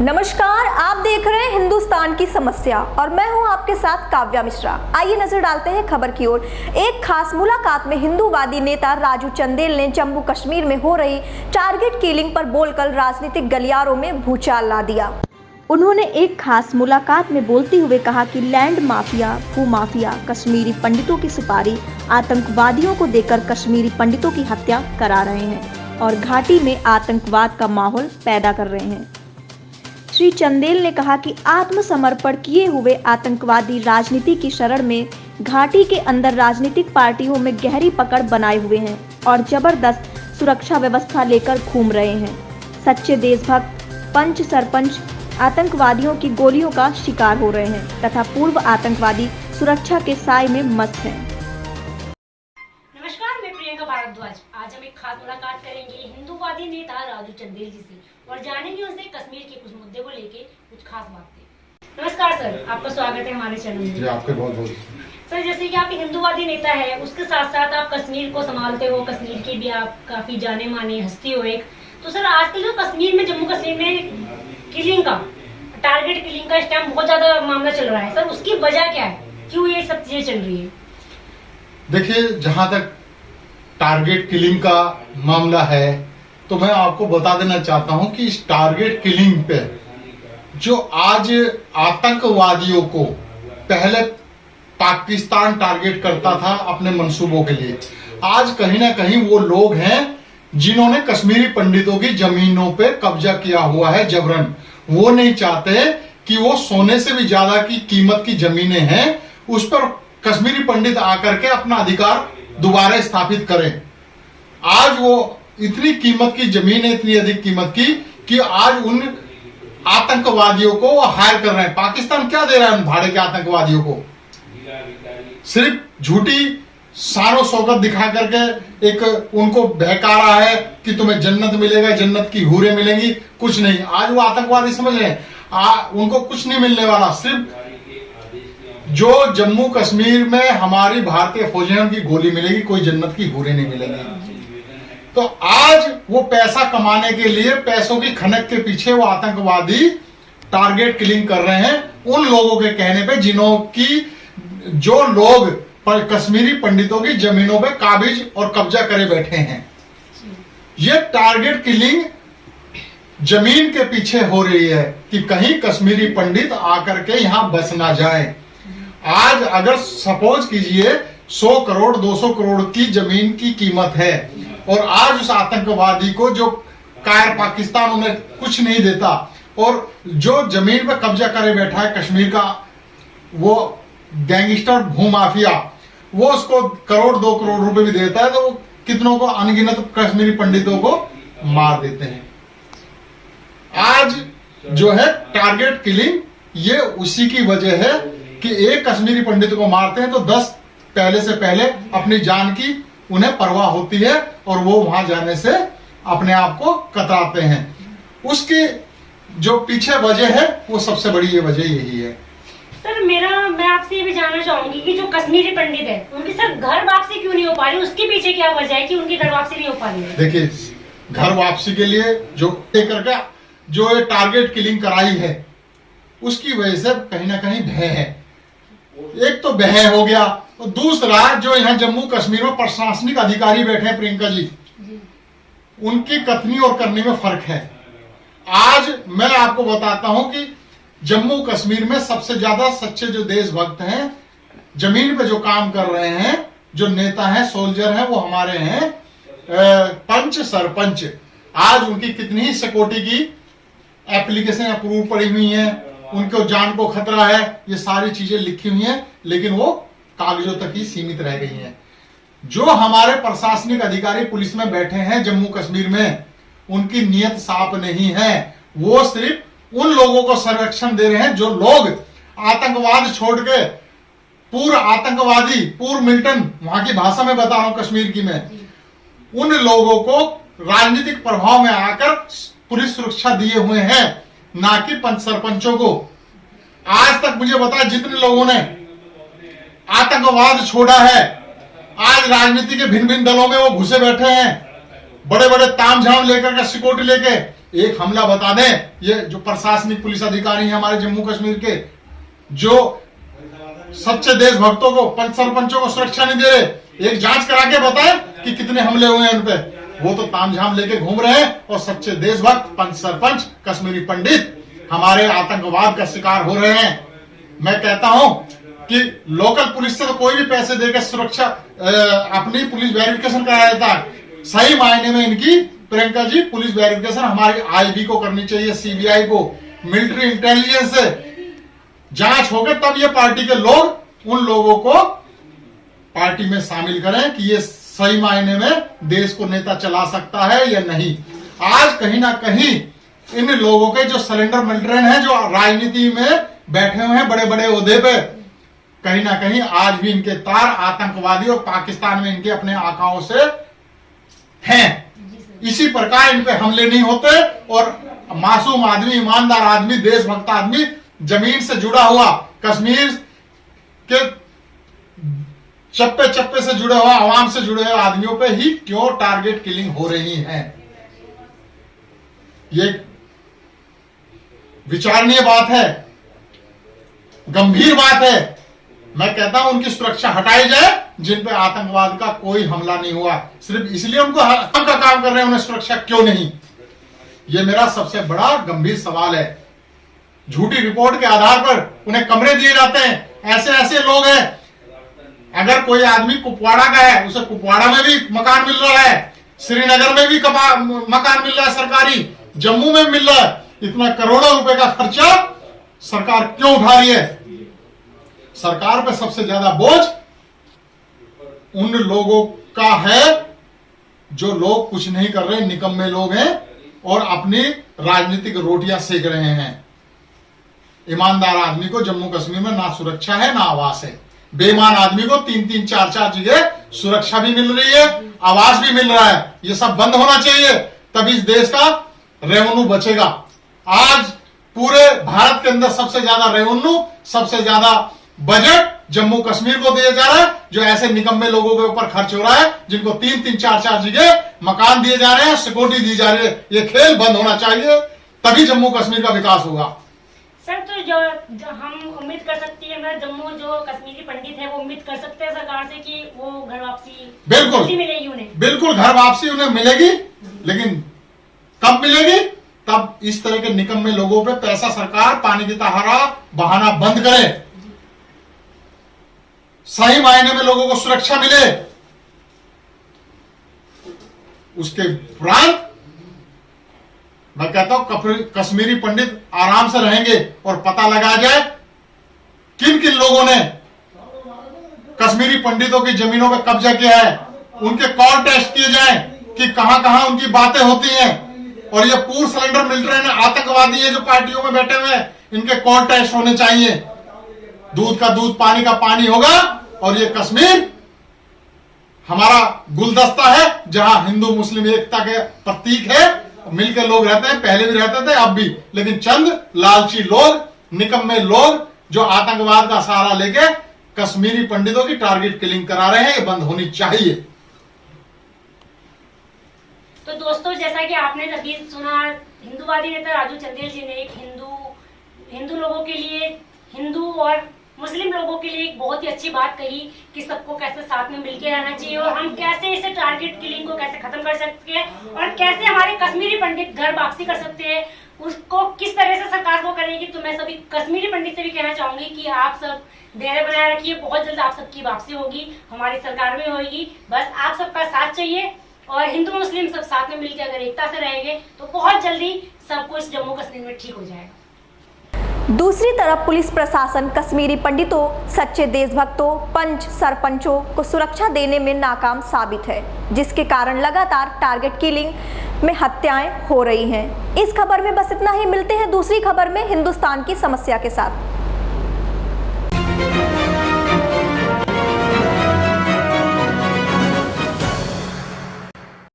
नमस्कार, आप देख रहे हैं हिंदुस्तान की समस्या और मैं हूं आपके साथ काव्या मिश्रा। आइए नजर डालते हैं खबर की ओर। एक खास मुलाकात में हिंदूवादी नेता राजू चंदेल ने जम्मू कश्मीर में हो रही टारगेट किलिंग पर बोलकर राजनीतिक गलियारों में भूचाल ला दिया। उन्होंने एक खास मुलाकात में बोलते हुए कहा कि लैंड माफिया, भू माफिया कश्मीरी पंडितों की सुपारी आतंकवादियों को देकर कश्मीरी पंडितों की हत्या करा रहे हैं और घाटी में आतंकवाद का माहौल पैदा कर रहे हैं। श्री चंदेल ने कहा कि आत्मसमर्पण किए हुए आतंकवादी राजनीति की शरण में घाटी के अंदर राजनीतिक पार्टियों में गहरी पकड़ बनाए हुए हैं और जबरदस्त सुरक्षा व्यवस्था लेकर घूम रहे हैं। सच्चे देशभक्त पंच सरपंच आतंकवादियों की गोलियों का शिकार हो रहे हैं तथा पूर्व आतंकवादी सुरक्षा के साए में मस्त हैं। नमस्कार, मैं प्रियंका भारद्वाज। आज हम एक खास मुलाकात करेंगे हिंदूवादी नेता राजू चंदेल जी से और जानेंगे उनसे कश्मीर के कुछ मुद्दे को लेके कुछ खास बातें। नमस्कार सर, आपका स्वागत है हमारे चैनल में। जी, आपके बहुत बहुत। सर, जैसे कि आप एक हिंदूवादी नेता है, उसके साथ साथ आप कश्मीर को संभालते हो, कश्मीर की भी आप काफी जाने माने हस्ती हो एक। तो सर, आजकल जो कश्मीर में, जम्मू कश्मीर में किलिंग का, टारगेट किलिंग का इस टाइम बहुत ज्यादा मामला चल रहा है। सर, उसकी वजह क्या है, क्यों ये सब चीजें चल रही है? देखिए, जहां तक टारगेट किलिंग का मामला है तो मैं आपको बता देना चाहता हूं कि इस टारगेट किलिंग पे जो आज आतंकवादियों को पहले पाकिस्तान टारगेट करता था अपने मंसूबों के लिए, आज कहीं ना कहीं वो लोग हैं जिन्होंने कश्मीरी पंडितों की जमीनों पे कब्जा किया हुआ है जबरन। वो नहीं चाहते कि वो सोने से भी ज्यादा की कीमत की जमीनें हैं उस पर कश्मीरी पंडित आकर के अपना अधिकार दोबारा स्थापित करें। आज वो इतनी कीमत की जमीन है, इतनी अधिक कीमत की, कि आज उन आतंकवादियों को हायर कर रहे हैं। पाकिस्तान क्या दे रहा है उन भाड़े के आतंकवादियों को? सिर्फ झूठी शानो शौकत दिखा करके एक उनको बहका रहा है कि तुम्हें जन्नत मिलेगा, जन्नत की हूरें मिलेंगी। कुछ नहीं, आज वो आतंकवादी समझ रहे हैं उनको कुछ नहीं मिलने वाला। सिर्फ जो जम्मू कश्मीर में हमारी भारतीय फौजियों की गोली मिलेगी, कोई जन्नत की हूरें नहीं मिलेंगी। तो आज वो पैसा कमाने के लिए, पैसों की खनक के पीछे वो आतंकवादी टारगेट किलिंग कर रहे हैं उन लोगों के कहने पे जो लोग कश्मीरी पंडितों की जमीनों पे काबिज और कब्जा करे बैठे हैं। ये टारगेट किलिंग जमीन के पीछे हो रही है कि कहीं कश्मीरी पंडित आकर के यहां बस ना जाए। आज अगर सपोज कीजिए 100 करोड़ 200 करोड़ की जमीन की कीमत है और आज उस आतंकवादी को जो कायर पाकिस्तान उन्हें कुछ नहीं देता और जो जमीन पर कब्जा करे बैठा है कश्मीर का वो गैंगस्टर भूमाफिया, वो उसको करोड़ 2 करोड़ रुपए भी देता है तो वो कितनों को, अनगिनत कश्मीरी पंडितों को मार देते हैं। आज जो है टारगेट किलिंग, ये उसी की वजह है कि एक कश्मीरी पंडित को मारते हैं तो 10 पहले से पहले अपनी जान की उन्हें परवाह होती है और वो वहां जाने से अपने आप को कतराते हैं। उसकी जो पीछे वजह है वो सबसे बड़ी ये वजह यही है। सर, मैं आपसे ये भी जानना चाहूंगी कि जो कश्मीरी पंडित है उनकी सर घर वापसी क्यों नहीं हो पा रही, उसके पीछे क्या वजह है कि उनकी घर वापसी नहीं हो पा रही है? देखिए, घर वापसी के लिए जो करके जो ये टारगेट किलिंग कराई है उसकी वजह से कहीं ना कहीं भय है। एक तो भय हो गया और दूसरा जो यहाँ जम्मू कश्मीर में प्रशासनिक अधिकारी बैठे हैं प्रियंका जी, उनकी कथनी और करने में फर्क है। आज मैं आपको बताता हूं कि जम्मू कश्मीर में सबसे ज्यादा सच्चे जो देशभक्त हैं, जमीन पे जो काम कर रहे हैं, जो नेता हैं, सोल्जर हैं, वो हमारे हैं पंच सरपंच। आज उनकी कितनी ही सिक्योरिटी की एप्लीकेशन अप्रूव पड़ी हुई हैं, उनको जान को खतरा है, ये सारी चीजें लिखी हुई हैं, लेकिन वो कागजों तक ही सीमित रह गई हैं। जो हमारे प्रशासनिक अधिकारी पुलिस में बैठे हैं जम्मू कश्मीर में, उनकी नीयत साफ नहीं है। वो सिर्फ उन लोगों को संरक्षण दे रहे हैं जो लोग आतंकवाद छोड़ के, पूर्व आतंकवादी, पूर्व मिलिटेंट, वहां की भाषा में बता रहा हूं कश्मीर की मैं, उन लोगों को राजनीतिक प्रभाव में आकर पुलिस सुरक्षा दिए हुए हैं, ना कि पंच सरपंचों को। आज तक मुझे बताया जितने लोगों ने आतंकवाद छोड़ा है, आज राजनीति के भिन्न भिन्न दलों में वो घुसे बैठे हैं, बड़े बड़े तामझाम लेकर के, सिक्योरिटी लेके, एक हमला बता दें, ये जो प्रशासनिक पुलिस अधिकारी हैं हमारे जम्मू कश्मीर के, जो सच्चे देशभक्तों को, पंच सरपंचों को सुरक्षा नहीं दे रहे, एक जांच करा के बताएं कि कितने हमले हुए हैं उन पे। वो तो तामझाम लेके घूम रहे हैं और सच्चे देशभक्त, पंच सरपंच, कश्मीरी पंडित हमारे आतंकवाद का शिकार हो रहे हैं। मैं कहता हूं कि लोकल पुलिस से तो कोई भी पैसे देकर सुरक्षा अपनी पुलिस वेरिफिकेशन करा देता है। सही मायने में इनकी, प्रियंका जी, पुलिस वेरिफिकेशन हमारी आईबी को करनी चाहिए, सीबीआई को, मिलिट्री इंटेलिजेंस से जांच होकर तब ये पार्टी के लोग उन लोगों को पार्टी में शामिल करें कि ये सही मायने में देश को नेता चला सकता है या नहीं। आज कहीं ना कहीं इन लोगों के जो सरेंडर मिलिट्रेन है, जो राजनीति में बैठे हुए हैं बड़े बड़े ओहदे पे, कहीं ना कहीं आज भी इनके तार आतंकवादी और पाकिस्तान में इनके अपने आकाओं से हैं। इसी प्रकार इन पे हमले नहीं होते और मासूम आदमी, ईमानदार आदमी, देशभक्त आदमी, जमीन से जुड़ा हुआ, कश्मीर के चप्पे चप्पे से जुड़े हुआ, आवाम से जुड़े हुए आदमियों पे ही क्यों टारगेट किलिंग हो रही है। ये विचारणीय बात है, गंभीर बात है। मैं कहता हूं उनकी सुरक्षा हटाई जाए, जिन पे आतंकवाद का कोई हमला नहीं हुआ, सिर्फ इसलिए उनको हम का काम कर रहे हैं, उन्हें सुरक्षा क्यों नहीं। यह मेरा सबसे बड़ा गंभीर सवाल है। झूठी रिपोर्ट के आधार पर उन्हें कमरे दिए जाते हैं। ऐसे ऐसे लोग हैं, अगर कोई आदमी कुपवाड़ा का है, उसे कुपवाड़ा में भी मकान मिल रहा है, श्रीनगर में भी मकान मिल रहा है सरकारी, जम्मू में मिल रहा है। इतना करोड़ों रुपए का खर्चा सरकार क्यों उठा रही है। सरकार पे सबसे ज्यादा बोझ उन लोगों का है जो लोग कुछ नहीं कर रहे, निकम्मे लोग हैं और अपनी राजनीतिक रोटियां सेक रहे हैं। ईमानदार आदमी को जम्मू कश्मीर में ना सुरक्षा है, ना आवास है। बेईमान आदमी को 3-3, 4-4 जगह सुरक्षा भी मिल रही है, आवास भी मिल रहा है। ये सब बंद होना चाहिए, तभी इस देश का रेवेन्यू बचेगा। आज पूरे भारत के अंदर सबसे ज्यादा रेवेन्यू, सबसे ज्यादा बजट जम्मू कश्मीर को दिया जा रहा है, जो ऐसे निकम्मे लोगों के ऊपर खर्च हो रहा है, जिनको 3-3, 4-4 जगह मकान दिए जा रहे हैं, सिक्योरिटी दी जा रही है। ये खेल बंद होना चाहिए, तभी जम्मू कश्मीर का विकास होगा। सर, तो जो हम उम्मीद कर सकती है, मैं जम्मू जो कश्मीरी पंडित है वो उम्मीद कर सकते हैं सरकार से कि वो घर वापसी बिल्कुल मिलेगी उन्हें। बिल्कुल घर वापसी उन्हें मिलेगी, लेकिन कब मिलेगी? तब इस तरह के निकम्मे लोगों पे पैसा सरकार पानी की तरह बहाना बंद करे, सही मायने में लोगों को सुरक्षा मिले। उसके उपरांत मैं कहता हूं कश्मीरी पंडित आराम से रहेंगे और पता लगाया जाए किन किन लोगों ने कश्मीरी पंडितों की जमीनों पर कब्जा किया है। उनके कॉल टेस्ट किए जाएं कि कहां कहां उनकी बातें होती हैं। और ये पूर्व सिलेंडर मिलिट्री आतंकवादी है जो पार्टियों में बैठे हुए हैं, इनके कॉल टेस्ट होने चाहिए। दूध का दूध, पानी का पानी होगा। और ये कश्मीर हमारा गुलदस्ता है, जहां हिंदू मुस्लिम एकता के प्रतीक है, मिलकर लोग रहते हैं, पहले भी रहते थे, अब भी। लेकिन चंद लालची लोग, निकम्मे लोग जो आतंकवाद का सहारा लेके कश्मीरी पंडितों की टारगेट किलिंग करा रहे हैं, ये बंद होनी चाहिए। तो दोस्तों, जैसा कि आपने अभी सुना, हिंदूवादी नेता राजू चंदेल जी ने एक हिंदू लोगों के लिए, हिंदू और मुस्लिम लोगों के लिए एक बहुत ही अच्छी बात कही कि सबको कैसे साथ में मिलकर रहना चाहिए और हम कैसे इसे टारगेट किलिंग को कैसे खत्म कर सकते हैं और कैसे हमारे कश्मीरी पंडित घर वापसी कर सकते हैं, उसको किस तरह से सरकार को करेगी। तो मैं सभी कश्मीरी पंडित से भी कहना चाहूंगी कि आप सब धैर्य बनाए रखिए, बहुत जल्द आप सबकी वापसी होगी, हमारी सरकार में होगी। बस आप सबका साथ चाहिए और हिंदू मुस्लिम सब साथ में मिलकर अगर एकता से रहेंगे तो बहुत जल्दी सब कुछ जम्मू कश्मीर में ठीक हो जाएगा। दूसरी तरफ पुलिस प्रशासन कश्मीरी पंडितों, सच्चे देशभक्तों, पंच सरपंचों को सुरक्षा देने में नाकाम साबित है, जिसके कारण लगातार टारगेट किलिंग में हत्याएं हो रही हैं। इस खबर में बस इतना ही। मिलते हैं दूसरी खबर में हिंदुस्तान की समस्या के साथ।